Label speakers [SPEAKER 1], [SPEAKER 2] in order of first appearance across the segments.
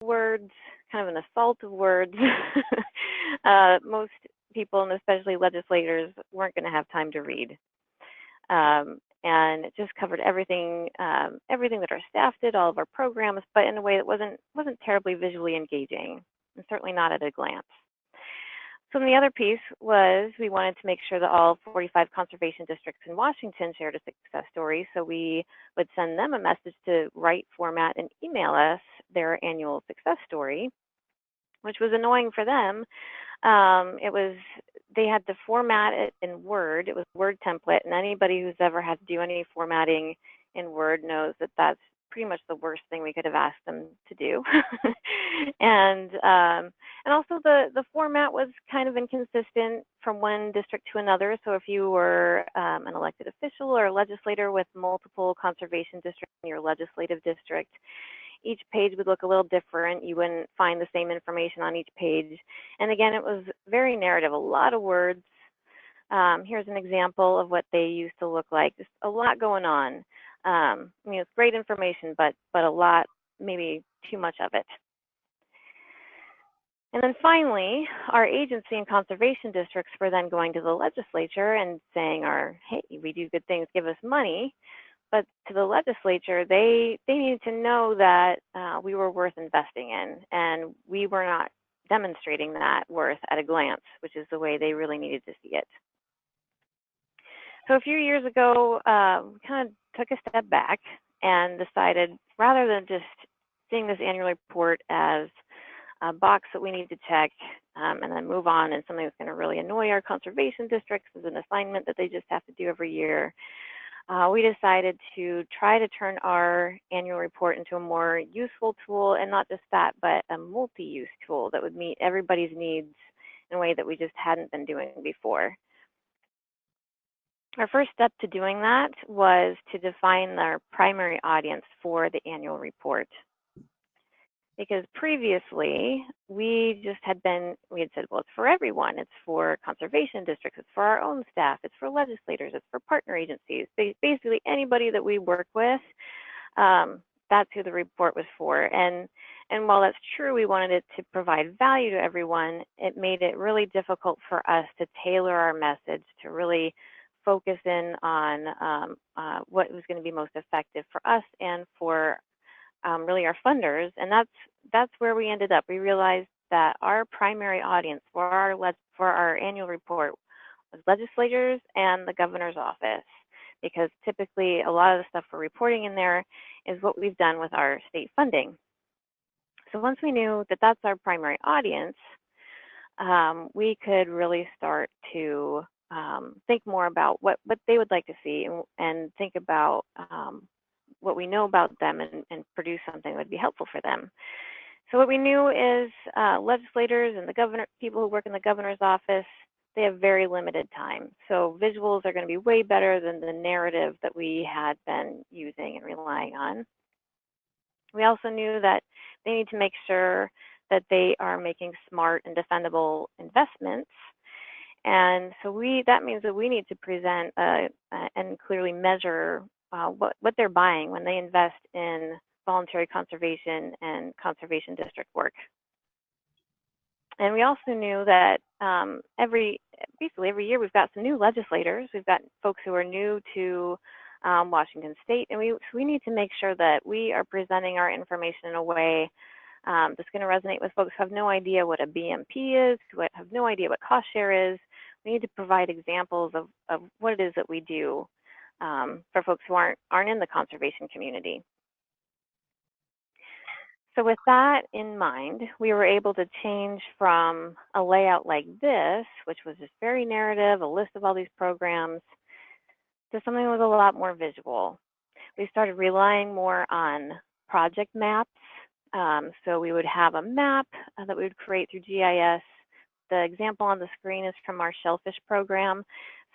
[SPEAKER 1] words, kind of an assault of words. Most people, and especially legislators, weren't going to have time to read. And it just covered everything, everything that our staff did, all of our programs, but in a way that wasn't terribly visually engaging, and certainly not at a glance. So the other piece was we wanted to make sure that all 45 conservation districts in Washington shared a success story. So we would send them a message to write, format, and email us their annual success story, which was annoying for them. They had to format it in Word. It was a Word template, and anybody who's ever had to do any formatting in Word knows that that's pretty much the worst thing we could have asked them to do. and also the format was kind of inconsistent from one district to another. So if you were an elected official or a legislator with multiple conservation districts in your legislative district, each page would look a little different. You wouldn't find the same information on each page. And again, it was very narrative, a lot of words. Here's an example of what they used to look like. Just a lot going on. I mean, it's great information, but a lot, maybe too much of it. And then finally, our agency and conservation districts were then going to the legislature and saying, hey, we do good things, give us money. But to the legislature, they needed to know that we were worth investing in, and we were not demonstrating that worth at a glance, which is the way they really needed to see it. So a few years ago, we kind of took a step back and decided, rather than just seeing this annual report as a box that we need to check and then move on, and something that's going to really annoy our conservation districts as an assignment that they just have to do every year, we decided to try to turn our annual report into a more useful tool, and not just that, but a multi-use tool that would meet everybody's needs in a way that we just hadn't been doing before. Our first step to doing that was to define our primary audience for the annual report. Because previously, we had said, well, it's for everyone. It's for conservation districts, it's for our own staff, it's for legislators, it's for partner agencies. Basically, anybody that we work with, that's who the report was for. And while that's true, we wanted it to provide value to everyone, it made it really difficult for us to tailor our message to really focus in on what was going to be most effective for us and for really our funders. And that's where we ended up. We realized that our primary audience for our annual report was legislators and the governor's office, because typically a lot of the stuff we're reporting in there is what we've done with our state funding. So once we knew that that's our primary audience, we could really start to think more about what they would like to see, and think about what we know about them, and produce something that would be helpful for them. So what we knew is legislators and people who work in the governor's office, they have very limited time. So visuals are going to be way better than the narrative that we had been using and relying on. We also knew that they need to make sure that they are making smart and defendable investments. And so that means that we need to present and clearly measure what they're buying when they invest in voluntary conservation and conservation district work. And we also knew that basically every year we've got some new legislators. We've got folks who are new to Washington State, and we need to make sure that we are presenting our information in a way that's going to resonate with folks who have no idea what a BMP is, who have no idea what cost share is. We need to provide examples of what it is that we do for folks who aren't in the conservation community. So with that in mind, we were able to change from a layout like this, which was just very narrative, a list of all these programs, to something that was a lot more visual. We started relying more on project maps. So we would have a map that we would create through GIS. The example on the screen is from our shellfish program.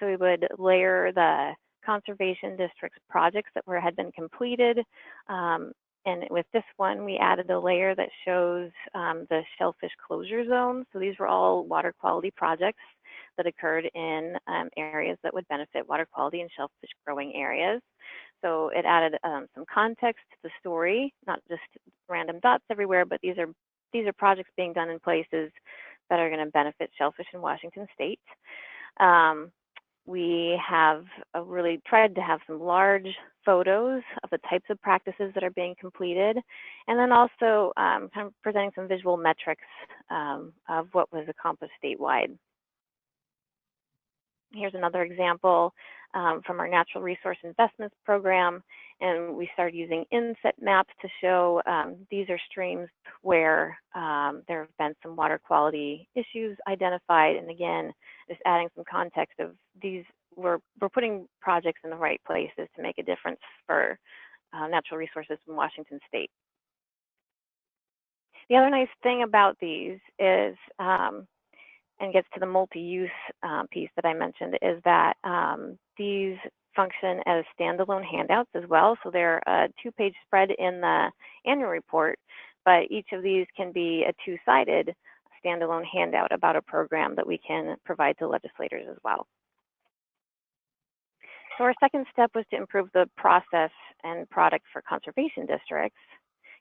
[SPEAKER 1] So we would layer the conservation district's projects that had been completed. And with this one, we added a layer that shows the shellfish closure zone. So these were all water quality projects that occurred in areas that would benefit water quality and shellfish growing areas. So it added some context to the story, not just random dots everywhere, but these are projects being done in places that are going to benefit shellfish in Washington State. We have really tried to have some large photos of the types of practices that are being completed, and then also kind of presenting some visual metrics of what was accomplished statewide. Here's another example from our natural resource investments program, and we started using inset maps to show these are streams where there have been some water quality issues identified, and again, just adding some context of these, we're putting projects in the right places to make a difference for natural resources in Washington State. The other nice thing about these is, and gets to the multi-use piece that I mentioned, is that these function as standalone handouts as well. So they're a 2-page spread in the annual report, but each of these can be a 2-sided standalone handout about a program that we can provide to legislators as well. So our second step was to improve the process and product for conservation districts,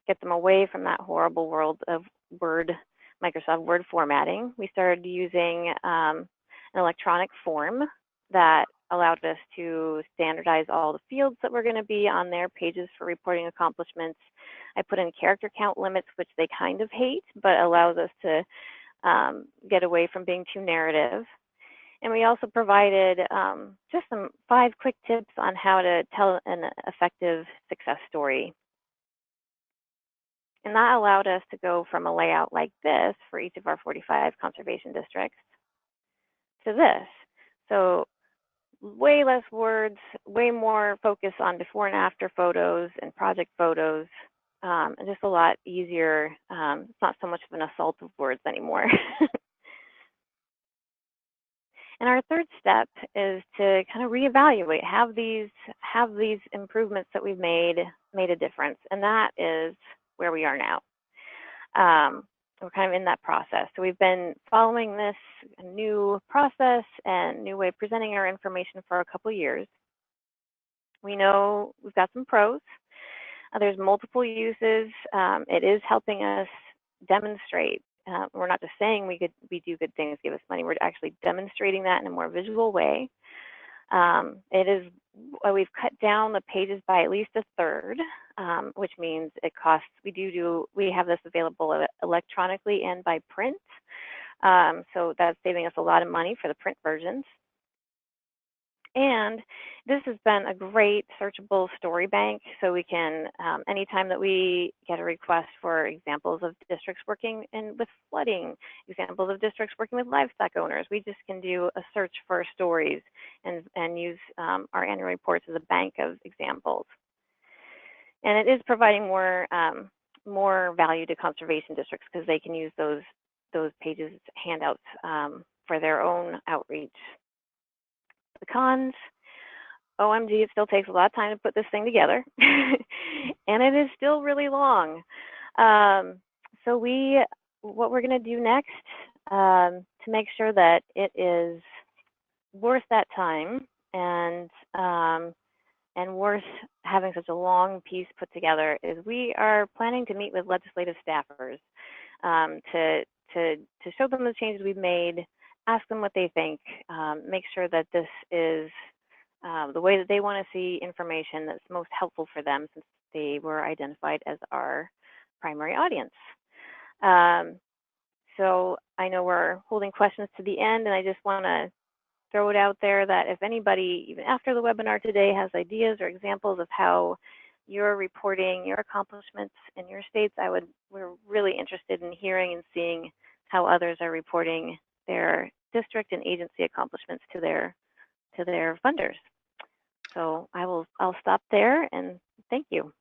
[SPEAKER 1] get them away from that horrible world of Microsoft Word formatting. We started using an electronic form that allowed us to standardize all the fields that were going to be on their pages for reporting accomplishments. I put in character count limits, which they kind of hate, but allows us to get away from being too narrative. And we also provided just some 5 quick tips on how to tell an effective success story. And that allowed us to go from a layout like this for each of our 45 conservation districts to this. So way less words, way more focus on before and after photos and project photos, and just a lot easier. It's not so much of an assault of words anymore. And our third step is to kind of reevaluate, have these improvements that we've made a difference, and that is where we are now. We're kind of in that process. So we've been following this new process and new way of presenting our information for a couple of years. We know we've got some pros. There's multiple uses. It is helping us demonstrate. We're not just saying we do good things, give us money. We're actually demonstrating that in a more visual way. We've cut down the pages by at least a third, which means it costs. We have this available electronically and by print, so that's saving us a lot of money for the print versions. And this has been a great searchable story bank, so we can, anytime that we get a request for examples of districts working with flooding, examples of districts working with livestock owners, we just can do a search for stories and use our annual reports as a bank of examples. And it is providing more value to conservation districts because they can use those pages, handouts for their own outreach. The cons, OMG, it still takes a lot of time to put this thing together, and it is still really long. So what we're going to do next to make sure that it is worth that time and worth having such a long piece put together is we are planning to meet with legislative staffers to show them the changes we've made, ask them what they think, make sure that this is the way that they want to see information that's most helpful for them since they were identified as our primary audience. So I know we're holding questions to the end, and I just want to throw it out there that if anybody, even after the webinar today, has ideas or examples of how you're reporting your accomplishments in your states, we're really interested in hearing and seeing how others are reporting their district and agency accomplishments to their funders. So I'll stop there and thank you.